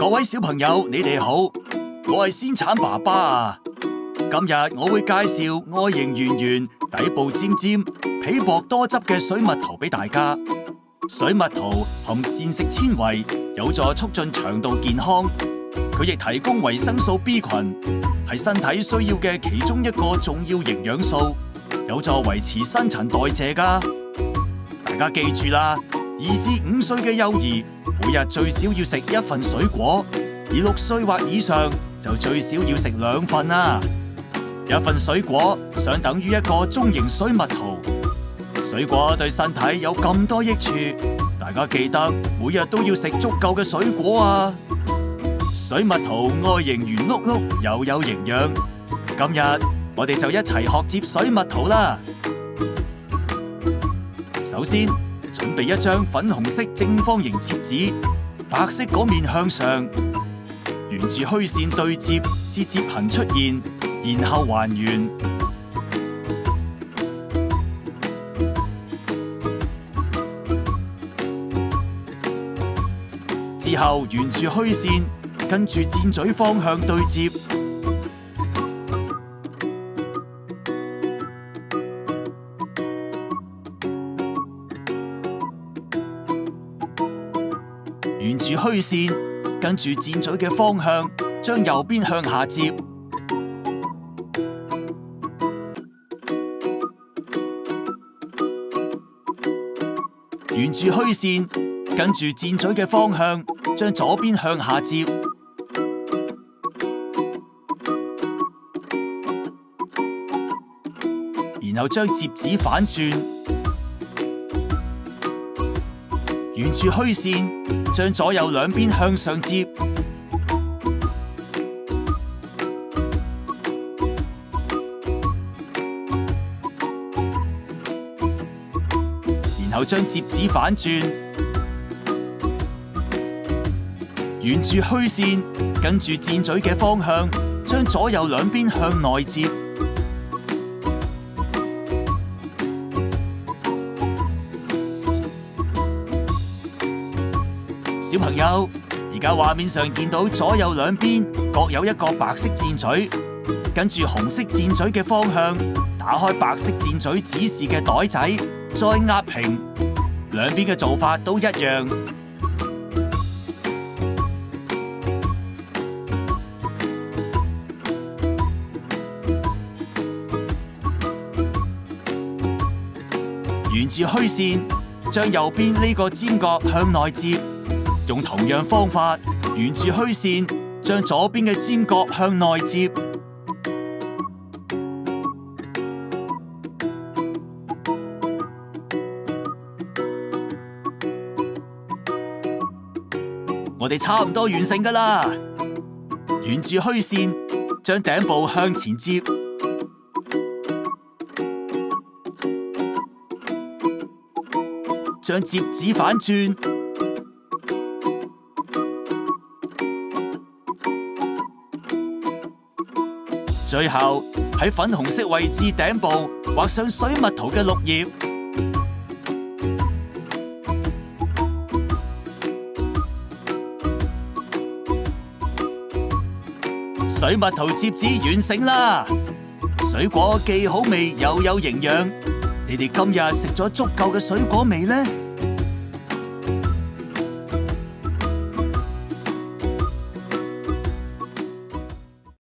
各位小朋友，你哋好，我係先橙爸爸啊。今日我會介紹外形圓圓、底部尖尖、皮薄多汁嘅水蜜桃俾大家。水蜜桃含膳食纖維，有助促進腸道健康。佢亦提供維生素 B 群，係身體需要嘅其中一個重要營養素，有助維持新陳代謝噶。大家記住啦，2至5歲嘅幼兒每日最少要食1份水果，而6歲或以上就最少要食2份啦。1份水果相等於一個中型水蜜桃。水果對身體有咁多益處，大家記得每日都要食足夠嘅水果啊！水蜜桃外形圓碌碌又有營養，今日我哋就一齊學接水蜜桃啦！首先準備一張粉紅色正方形摺紙，白色嗰面向上，沿住虛線對摺至摺痕出現，然後還原。之後沿住虛線，跟住箭嘴方向對摺。沿住虛線，跟住箭嘴嘅方向，將右邊向下摺。沿住虛線，跟住箭嘴嘅方向，將左邊向下摺。然後將摺紙反轉，沿住虛線，將左右兩邊向上摺。然後將摺紙反轉，沿住虛線，跟住箭嘴嘅方向，將左右兩邊向內摺。小朋友，而家畫面上見到左右兩邊各有一個白色箭嘴，跟住紅色箭嘴嘅方向，打開白色箭嘴指示嘅袋仔，再壓平，兩邊嘅做法都一樣。沿住虛線，將右邊呢個尖角向內摺。用同樣方法，沿住虛線，將左邊嘅尖角向內摺。我哋差唔多完成㗎喇！沿住虛線，將頂部向前摺，將摺紙反轉。最後喺粉紅色位置頂部畫上水蜜桃嘅綠葉。水蜜桃摺紙完成啦！水果既好味又有營養，你哋今日食咗足夠嘅水果未呢？